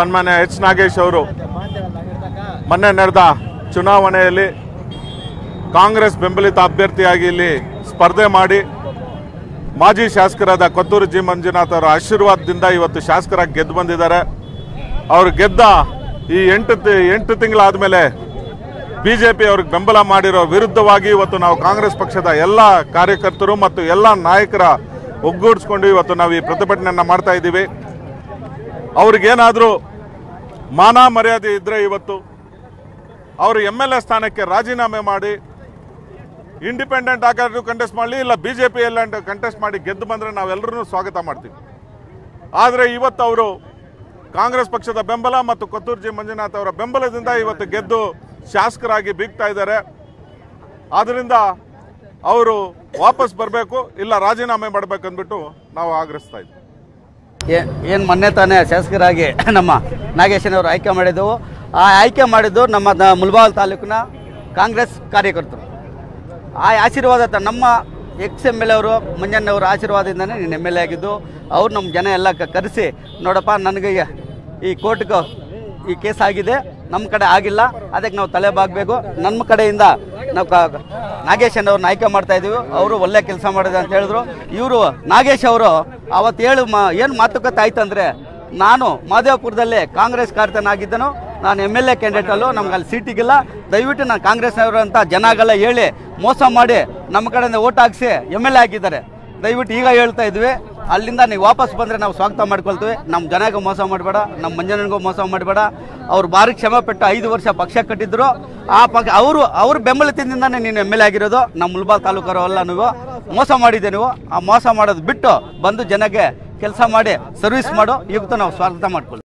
ಸನ್ಮಾನ್ಯ ಎಚ್ ನಾಗೇಶ್ ಅವರು ಮೊನ್ನೆ ನಡೆದ ಚುನಾವಣೆಯಲ್ಲಿ ಕಾಂಗ್ರೆಸ್ ಬೆಂಬಲಿತ ಅಭ್ಯರ್ಥಿಯಾಗಿ ಇಲ್ಲಿ ಸ್ಪರ್ಧೆ ಮಾಡಿ ಮಾಜಿ ಶಾಸಕರಾದ ಕೊತ್ತೂರು ಜಿ ಮಂಜುನಾಥ್ ಅವರ ಆಶೀರ್ವಾದದಿಂದ ಇವತ್ತು ಶಾಸಕರಾಗಿ ಗೆದ್ದು ಬಂದಿದ್ದಾರೆ. ಅವರು ಗೆದ್ದ ಈ 8 ತಿಂಗಳಾದಮೇಲೆ ಬಿಜೆಪಿ ಅವ್ರಿಗೆ ಬೆಂಬಲ ಮಾಡಿರೋ ವಿರುದ್ಧವಾಗಿ ಇವತ್ತು ನಾವು ಕಾಂಗ್ರೆಸ್ ಪಕ್ಷದ ಎಲ್ಲ ಕಾರ್ಯಕರ್ತರು ಮತ್ತು ಎಲ್ಲ ನಾಯಕರ ಒಗ್ಗೂಡಿಸ್ಕೊಂಡು ಇವತ್ತು ನಾವು ಈ ಪ್ರತಿಭಟನೆಯನ್ನು ಮಾಡ್ತಾ ಇದ್ದೀವಿ. ಅವ್ರಿಗೇನಾದರೂ ಮಾನ ಮರ್ಯಾದೆ ಇದ್ದರೆ ಇವತ್ತು ಅವರು MLA ಸ್ಥಾನಕ್ಕೆ ರಾಜೀನಾಮೆ ಮಾಡಿ ಇಂಡಿಪೆಂಡೆಂಟ್ ಆಗಿ ಕಂಟೆಸ್ಟ್ ಮಾಡಲಿ, ಇಲ್ಲ BJP ಕಂಟೆಸ್ಟ್ ಮಾಡಿ ಗೆದ್ದು ಬಂದರೆ ನಾವೆಲ್ಲರೂ ಸ್ವಾಗತ ಮಾಡ್ತೀವಿ. ಆದರೆ ಇವತ್ತು ಅವರು ಕಾಂಗ್ರೆಸ್ ಪಕ್ಷದ ಬೆಂಬಲ ಮತ್ತು ಕೊತ್ತೂರು ಜಿ ಮಂಜುನಾಥ್ ಅವರ ಬೆಂಬಲದಿಂದ ಇವತ್ತು ಗೆದ್ದು ಶಾಸಕರಾಗಿ ಬೀಗ್ತಾ ಇದ್ದಾರೆ. ಆದ್ದರಿಂದ ಅವರು ವಾಪಸ್ ಬರಬೇಕು, ಇಲ್ಲ ರಾಜೀನಾಮೆ ಮಾಡಬೇಕಂದ್ಬಿಟ್ಟು ನಾವು ಆಗ್ರಹಿಸ್ತಾ ಇದ್ದೀವಿ. ಏನು ಮೊನ್ನೆ ತಾನೇ ಶಾಸಕರಾಗಿ ನಮ್ಮ ನಾಗೇಶನವರು ಆಯ್ಕೆ ಮಾಡಿದ್ದೆವು. ಆ ಆಯ್ಕೆ ಮಾಡಿದ್ದು ನಮ್ಮ ಮುಳಬಾಗಿಲು ತಾಲೂಕಿನ ಕಾಂಗ್ರೆಸ್ ಕಾರ್ಯಕರ್ತರು. ಆ ಆಶೀರ್ವಾದ ನಮ್ಮ XMLA ಅವರು ಮಂಜಣ್ಣವರ ಆಶೀರ್ವಾದದಿಂದನೇ ನೀನು MLA ಆಗಿದ್ದು. ಅವ್ರು ನಮ್ಮ ಜನ ಎಲ್ಲ ಕರೆಸಿ, ನೋಡಪ್ಪ ನನಗೆ ಈ ಕೋರ್ಟ್ಗೆ ಈ ಕೇಸ್ ಆಗಿದೆ, ನಮ್ಮ ಕಡೆ ಆಗಿಲ್ಲ, ಅದಕ್ಕೆ ನಾವು ತಲೆ ಬಾಗಬೇಕು, ನಮ್ಮ ಕಡೆಯಿಂದ ನಾವು ನಾಗೇಶನವ್ರನ್ನ ಆಯ್ಕೆ ಮಾಡ್ತಾ ಇದ್ದೀವಿ, ಅವರು ಒಳ್ಳೆ ಕೆಲಸ ಮಾಡಿದೆ ಅಂತ ಹೇಳಿದ್ರು. ಇವರು ನಾಗೇಶ್ ಅವರು ಅವತ್ತು ಏನು ಮಾತುಕತೆ ಆಯ್ತಂದರೆ, ನಾನು ಮಾದೇವಪುರದಲ್ಲಿ ಕಾಂಗ್ರೆಸ್ ಕಾರ್ಯಕರ್ತನಾಗಿದ್ದನು, ನಾನು MLA ಕ್ಯಾಂಡಿಡೇಟಲ್ಲೂ ನಮ್ಗೆ ಅಲ್ಲಿ ಸೀಟಿಗಿಲ್ಲ, ದಯವಿಟ್ಟು ನಾನು ಕಾಂಗ್ರೆಸ್ನವರು ಅಂತ ಜನಗೆಲ್ಲ ಹೇಳಿ ಮೋಸ ಮಾಡಿ ನಮ್ಮ ಕಡೆಯಿಂದ ಓಟ್ ಹಾಕಿಸಿ MLA ಆಗಿದ್ದಾರೆ. ದಯವಿಟ್ಟು ಈಗ ಹೇಳ್ತಾ ಇದ್ವಿ, ಅಲ್ಲಿಂದ ನೀವು ವಾಪಸ್ ಬಂದರೆ ನಾವು ಸ್ವಾಗತ ಮಾಡ್ಕೊಳ್ತೀವಿ. ನಮ್ಮ ಜನಗೂ ಮೋಸ ಮಾಡಬೇಡ, ನಮ್ಮ ಮಂಜನಿಗೂ ಮೋಸ ಮಾಡಬೇಡ. ಅವ್ರು ಭಾರಿ ಕ್ಷಮೆ ಪಟ್ಟು 5 ವರ್ಷ ಪಕ್ಷ ಕಟ್ಟಿದ್ರು. ಆ ಪಕ್ಷ ಅವ್ರ ಬೆಂಬಲಿತದಿಂದನೇ ನೀನು MLA ಆಗಿರೋದು. ನಮ್ಮ ಮುಳಬಾಗಿಲು ತಾಲೂಕರವೆಲ್ಲ ನೀವು ಮೋಸ ಮಾಡಿದ್ದೆ. ನೀವು ಆ ಮೋಸ ಮಾಡೋದು ಬಿಟ್ಟು ಬಂದು ಜನಕ್ಕೆ ಕೆಲಸ ಮಾಡಿ ಸರ್ವಿಸ್ ಮಾಡು. ಇವತ್ತು ನಾವು ಸ್ವಾಗತ ಮಾಡ್ಕೊಳ್ತೀವಿ.